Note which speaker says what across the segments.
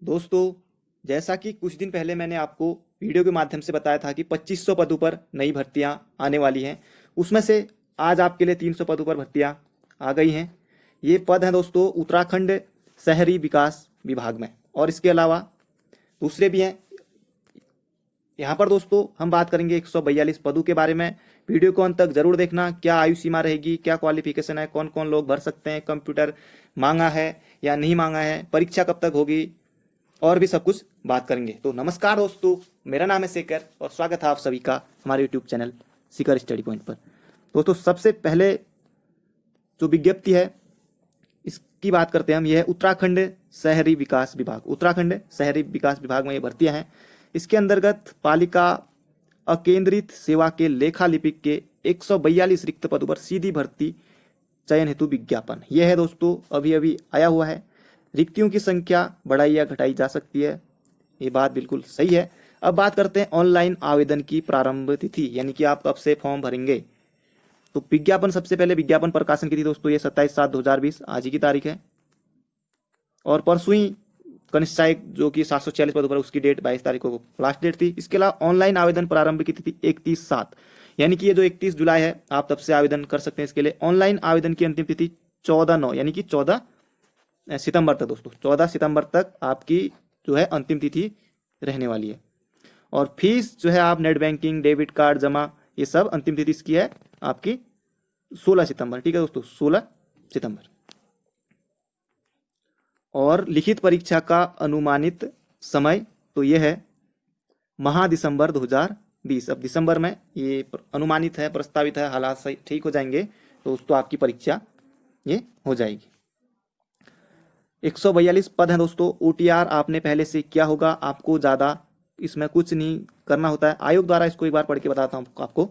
Speaker 1: दोस्तों, जैसा कि कुछ दिन पहले मैंने आपको वीडियो के माध्यम से बताया था कि 2500 पदों पर नई भर्तियां आने वाली हैं। उसमें से आज आपके लिए 300 पदों पर भर्तियां आ गई हैं। ये पद हैं दोस्तों उत्तराखंड शहरी विकास विभाग में, और इसके अलावा दूसरे भी हैं। यहाँ पर दोस्तों हम बात करेंगे 142 पदों के बारे में। वीडियो को अंत तक जरूर देखना। क्या आयु सीमा रहेगी, क्या क्वालिफिकेशन है, कौन कौन लोग भर सकते हैं, कंप्यूटर मांगा है या नहीं मांगा है, परीक्षा कब तक होगी, और भी सब कुछ बात करेंगे। तो नमस्कार दोस्तों, मेरा नाम है शेखर और स्वागत है आप सभी का हमारे यूट्यूब चैनल शिखर स्टडी पॉइंट पर। दोस्तों, सबसे पहले जो विज्ञप्ति है इसकी बात करते हैं हम। यह है उत्तराखंड शहरी विकास विभाग। उत्तराखंड शहरी विकास विभाग में ये भर्तियां हैं। इसके अंतर्गत पालिका अकेंद्रित सेवा के लेखा लिपिक के 142 रिक्त पदों पर सीधी भर्ती चयन हेतु विज्ञापन। यह है दोस्तों, अभी अभी आया हुआ है। रिक्तियों की संख्या बढ़ाई या घटाई जा सकती है, ये बात बिल्कुल सही है। अब बात करते हैं ऑनलाइन आवेदन की प्रारंभ तिथि, यानी कि आप कब से फॉर्म भरेंगे। तो विज्ञापन, सबसे पहले विज्ञापन प्रकाशन की थी दोस्तों, ये 27/7/2020 आज ही की तारीख है। और परसों ही कनिष्ठ सहायक जो कि 746 पदों पर, उसकी डेट 22 तारीख को लास्ट डेट थी। इसके अलावा ऑनलाइन आवेदन प्रारंभ की तिथि 31/7, यानी कि ये जो 31 जुलाई है आप तब से आवेदन कर सकते हैं इसके लिए। ऑनलाइन आवेदन की अंतिम तिथि 14/9, यानी कि 14 सितंबर तक दोस्तों, 14 सितंबर तक आपकी जो है अंतिम तिथि रहने वाली है। और फीस जो है आप नेट बैंकिंग, डेबिट कार्ड जमा, ये सब अंतिम तिथि इसकी है आपकी 16 सितंबर। ठीक है दोस्तों, 16 सितंबर। और लिखित परीक्षा का अनुमानित समय तो यह है महा दिसंबर 2020। अब दिसंबर में ये अनुमानित है, प्रस्तावित है, हालात सही ठीक हो जाएंगे तो दोस्तों आपकी परीक्षा ये हो जाएगी। 142 पद हैं दोस्तों। OTR आपने पहले से किया होगा, आपको ज़्यादा इसमें कुछ नहीं करना होता है। आयोग द्वारा, इसको एक बार पढ़ के बताता हूँ आपको।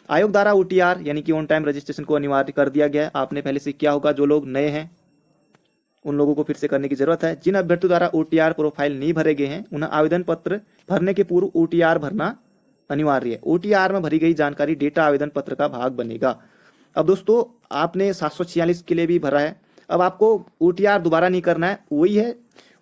Speaker 1: आयोग द्वारा OTR यानी कि ऑन टाइम रजिस्ट्रेशन को अनिवार्य कर दिया गया है। आपने पहले से किया होगा। जो लोग नए हैं उन लोगों को फिर से करने की जरूरत है। जिन अभ्यर्थियों द्वारा OTR प्रोफाइल नहीं भरे गए हैं उन्हें आवेदन पत्र भरने के पूर्व OTR भरना अनिवार्य है। OTR में भरी गई जानकारी डेटा आवेदन पत्र का भाग बनेगा। अब दोस्तों, आपने 746 के लिए भी भरा है, अब आपको OTR दोबारा नहीं करना है, वही है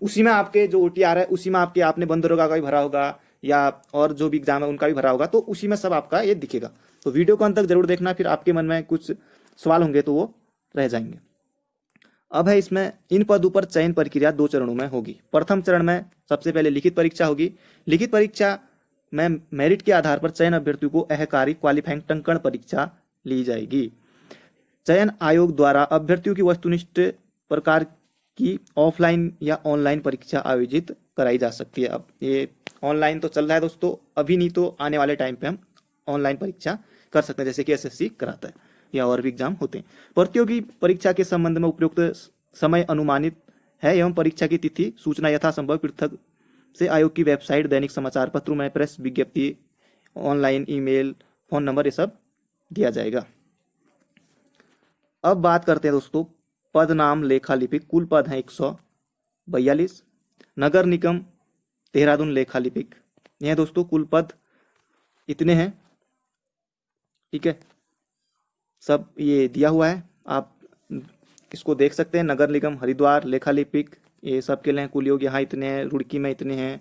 Speaker 1: उसी में आपके जो OTR है उसी में आपके आपने बंद दरोगा का भी भरा होगा या और जो भी एग्जाम है उनका भी भरा होगा, तो उसी में सब आपका ये दिखेगा। तो वीडियो को अंत तक जरूर देखना, फिर आपके मन में कुछ सवाल होंगे तो वो रह जाएंगे। अब है इसमें इन पदों पर चयन प्रक्रिया 2 चरणों में होगी। प्रथम चरण में सबसे पहले लिखित परीक्षा होगी। लिखित परीक्षा में मेरिट के आधार पर चयन अभ्यर्थियों को अहकारी क्वालिफाइंग टंकण परीक्षा ली जाएगी। चयन आयोग द्वारा अभ्यर्थियों की वस्तुनिष्ठ प्रकार की ऑफलाइन या ऑनलाइन परीक्षा आयोजित कराई जा सकती है। अब ये ऑनलाइन तो चल रहा है दोस्तों, अभी नहीं तो आने वाले टाइम पे हम ऑनलाइन परीक्षा कर सकते हैं, जैसे कि SSC कराता है या और भी एग्जाम होते हैं। प्रतियोगी परीक्षा के संबंध में उपयुक्त समय अनुमानित है एवं परीक्षा की तिथि सूचना यथासंभव पृथक से आयोग की वेबसाइट, दैनिक समाचार पत्रों में प्रेस विज्ञप्ति, ऑनलाइन ईमेल, फोन नंबर, ये सब दिया जाएगा। अब बात करते हैं दोस्तों पद नाम लेखा लिपिक। कुल पद हैं 142। नगर निगम देहरादून लेखा लिपिक, यह दोस्तों कुल पद इतने हैं। ठीक है, सब ये दिया हुआ है, आप इसको देख सकते हैं। नगर निगम हरिद्वार लेखा लिपिक, ये सब के लिए कुल योग यहाँ इतने हैं। रुड़की में इतने हैं,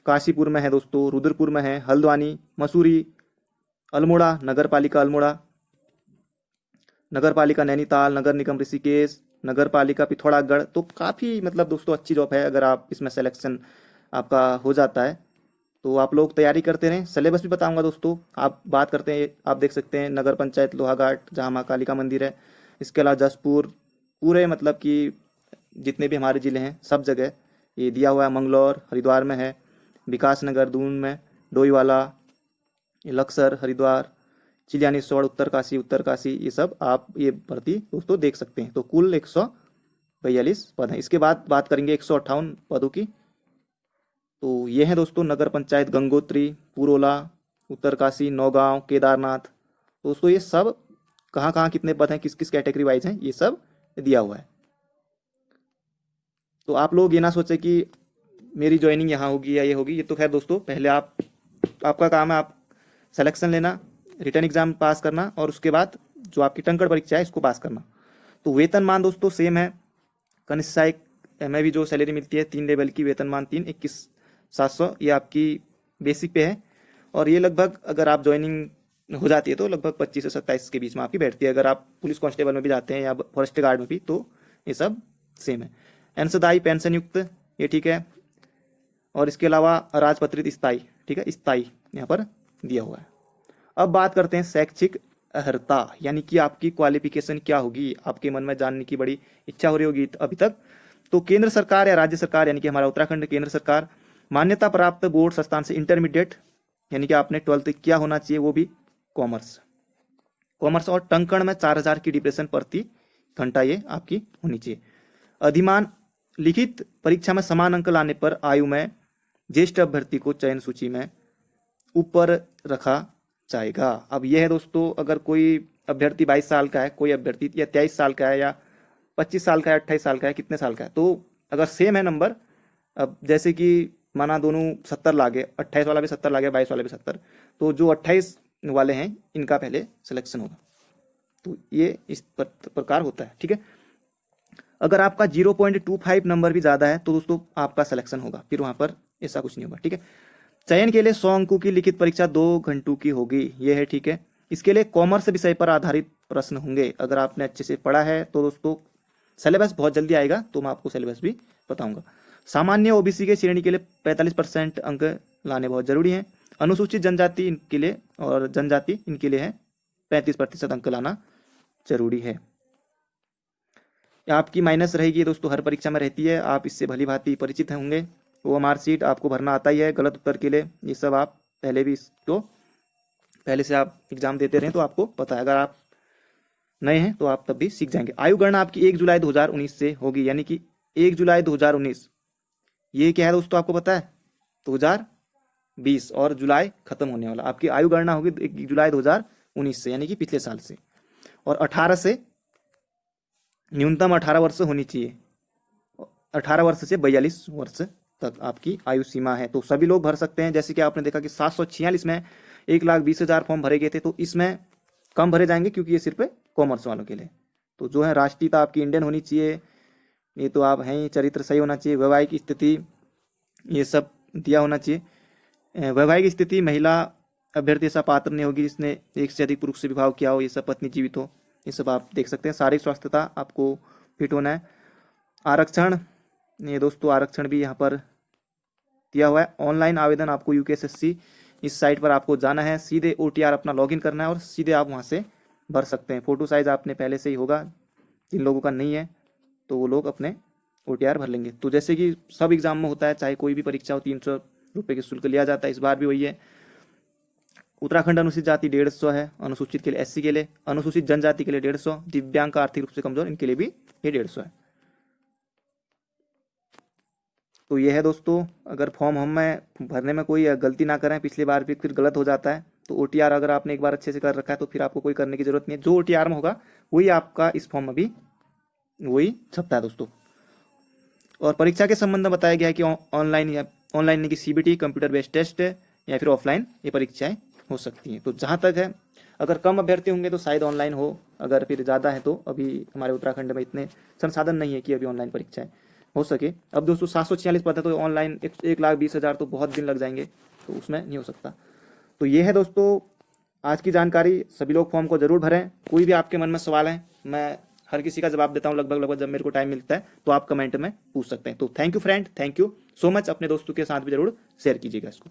Speaker 1: काशीपुर में है दोस्तों, रुद्रपुर में है, हल्द्वानी, मसूरी, अल्मोड़ा नगर पालिका अल्मोड़ा, नगर पालिका नैनीताल, नगर निगम ऋषिकेश, नगर पालिका पिथौरागढ़। तो काफ़ी मतलब दोस्तों अच्छी जॉब है। अगर आप इसमें सिलेक्शन आपका हो जाता है तो आप लोग तैयारी करते रहें। सिलेबस भी बताऊंगा दोस्तों। आप बात करते हैं, आप देख सकते हैं नगर पंचायत लोहाघाट जहाँ माँ काली का मंदिर है। इसके अलावा जसपुर, पूरे मतलब कि जितने भी हमारे ज़िले हैं सब जगह ये दिया हुआ है। मंगलौर हरिद्वार में है, विकास नगर दून में, डोईवाला, लक्सर हरिद्वार, चिलियानीसौड़ उत्तर काशी, ये सब आप ये भर्ती दोस्तों देख सकते हैं। तो कुल 142 पद हैं। इसके बाद बात करेंगे 158 पदों की। तो ये है दोस्तों नगर पंचायत गंगोत्री, पुरोला, उत्तरकाशी, नौगांव, केदारनाथ। दोस्तों ये सब कहाँ कहाँ कितने पद हैं, किस किस कैटेगरी वाइज हैं, ये सब दिया हुआ है। तो आप लोग ये ना सोचे कि मेरी ज्वाइनिंग यहाँ होगी या ये होगी, ये तो खैर दोस्तों पहले आपका काम है, आप सिलेक्शन लेना, रिटर्न एग्जाम पास करना और उसके बाद जो आपकी टंकण परीक्षा है इसको पास करना। तो वेतनमान दोस्तों सेम है। कनिष्ठ सहायक में भी जो सैलरी मिलती है 3 लेवल की, वेतनमान 3, 21,700, ये आपकी बेसिक पे है। और ये लगभग अगर आप ज्वाइनिंग हो जाती है तो लगभग 25 से 27 के बीच में आपकी बैठती है। अगर आप पुलिस कांस्टेबल में भी जाते हैं या फॉरेस्ट गार्ड में भी तो ये सब सेम है। अंशदायी पेंशन युक्त, ये ठीक है। और इसके अलावा राजपत्रित स्थायी, ठीक है, स्थायी यहाँ पर दिया हुआ है। अब बात करते हैं शैक्षिक अर्हता, यानी कि आपकी क्वालिफिकेशन क्या होगी, आपके मन में जानने की बड़ी इच्छा हो रही होगी अभी तक। तो केंद्र सरकार या राज्य सरकार, यानी कि हमारा उत्तराखंड केंद्र सरकार, मान्यता प्राप्त बोर्ड संस्थान से इंटरमीडिएट, यानी कि आपने 12th क्या होना चाहिए, वो भी कॉमर्स और टंकण में 4000 की डिप्रेशन प्रति घंटा ये आपकी होनी चाहिए। अधिमान लिखित परीक्षा में समान अंक लाने पर आयु में ज्येष्ठ अभ्यर्थी को चयन सूची में ऊपर रखा जाएगा। अब यह है दोस्तों, अगर कोई अभ्यर्थी 22 साल का है, कोई अभ्यर्थी या 23 साल का है, या 25 साल का है, 28 साल का है, कितने साल का है, तो अगर सेम है नंबर, अब जैसे कि माना दोनों 70 लागे, 28 वाला भी 70 लागे, 22 वाला भी 70, तो जो 28 वाले हैं इनका पहले सिलेक्शन होगा। तो ये इस प्रकार होता है, ठीक है। अगर आपका 0.25 नंबर भी ज़्यादा है तो दोस्तों आपका सिलेक्शन होगा, फिर वहाँ पर ऐसा कुछ नहीं होगा, ठीक है। चयन के लिए 100 अंकों की लिखित परीक्षा 2 घंटों की होगी, ये है, ठीक है। इसके लिए कॉमर्स विषय पर आधारित प्रश्न होंगे। अगर आपने अच्छे से पढ़ा है तो दोस्तों सिलेबस बहुत जल्दी आएगा, तो मैं आपको सिलेबस भी बताऊंगा। सामान्य ओबीसी के श्रेणी के लिए 45% अंक लाने बहुत जरूरी है। अनुसूचित जनजाति इनके लिए और जनजाति इनके लिए है 35% अंक लाना जरूरी है। आपकी माइनस रहेगी दोस्तों, हर परीक्षा में रहती है, आप इससे भली भांति परिचित होंगे। OMR शीट आपको भरना आता ही है गलत उत्तर के लिए, ये सब आप पहले भी इसको पहले से आप एग्जाम देते रहे तो आपको पता है। अगर आप नए हैं तो आप तब भी सीख जाएंगे। आयु गणना आपकी 1 जुलाई 2019 से होगी, यानी कि 1 जुलाई 2019, ये क्या है दोस्तों आपको पता है, 2020 और जुलाई खत्म होने वाला, आपकी आयु गणना होगी 1 जुलाई 2019 से, यानी कि पिछले साल से। और 18 से न्यूनतम 18 वर्ष होनी चाहिए, 18 वर्ष से 42 वर्ष तक आपकी आयु सीमा है। तो सभी लोग भर सकते हैं। जैसे कि आपने देखा कि 746 में 1,20,000 फॉर्म भरे गए थे, तो इसमें कम भरे जाएंगे क्योंकि ये सिर्फ कॉमर्स वालों के लिए। तो जो है राष्ट्रीयता आपकी इंडियन होनी चाहिए, ये तो आप हैं ही, चरित्र सही होना चाहिए, वैवाहिक स्थिति ये सब दिया होना चाहिए। वैवाहिक स्थिति महिला अभ्यर्थी ऐसा पात्र नहीं होगी जिसने एक से अधिक पुरुष से विवाह किया हो, ये सब पत्नी जीवित हो, ये सब आप देख सकते हैं। शारीरिक स्वास्थ्यता आपको फिट होना है। आरक्षण, ये दोस्तों आरक्षण भी यहाँ पर दिया हुआ है। ऑनलाइन आवेदन आपको UKSSC इस साइट पर आपको जाना है, सीधे OTR अपना लॉगिन करना है और सीधे आप वहाँ से भर सकते हैं। फोटो साइज आपने पहले से ही होगा, जिन लोगों का नहीं है तो वो लोग अपने OTR भर लेंगे। तो जैसे कि सब एग्जाम में होता है, चाहे कोई भी परीक्षा हो, 300 रुपये की शुल्क लिया जाता है, इस बार भी वही है। उत्तराखंड अनुसूचित जाति 150 है, अनुसूचित के लिए, SC के लिए, अनुसूचित जनजाति के लिए 150, दिव्यांग का आर्थिक रूप से कमजोर इनके लिए भी ये 150 है। तो ये है दोस्तों, अगर फॉर्म हम में भरने में कोई गलती ना करें, पिछली बार भी फिर गलत हो जाता है, तो OTR अगर आपने एक बार अच्छे से कर रखा है तो फिर आपको कोई करने की जरूरत नहीं है। जो OTR में होगा वही आपका इस फॉर्म में भी वही छपता है दोस्तों। और परीक्षा के संबंध में बताया गया है कि ऑनलाइन या ऑनलाइन नहीं कि CBT कंप्यूटर बेस्ड टेस्ट या फिर ऑफलाइन ये परीक्षाएं हो सकती हैं। तो जहाँ तक है, अगर कम अभ्यर्थी होंगे तो शायद ऑनलाइन हो, अगर फिर ज़्यादा है तो अभी हमारे उत्तराखंड में इतने संसाधन नहीं है कि अभी ऑनलाइन परीक्षाएं हो सके। अब दोस्तों 746 पद है तो ऑनलाइन 1,20,000 तो बहुत दिन लग जाएंगे, तो उसमें नहीं हो सकता। तो ये है दोस्तों आज की जानकारी। सभी लोग फॉर्म को जरूर भरें। कोई भी आपके मन में सवाल है, मैं हर किसी का जवाब देता हूँ लगभग जब मेरे को टाइम मिलता है, तो आप कमेंट में पूछ सकते हैं। तो thank you friend, thank you so much. अपने दोस्तों के साथ भी जरूर शेयर कीजिएगा इसको।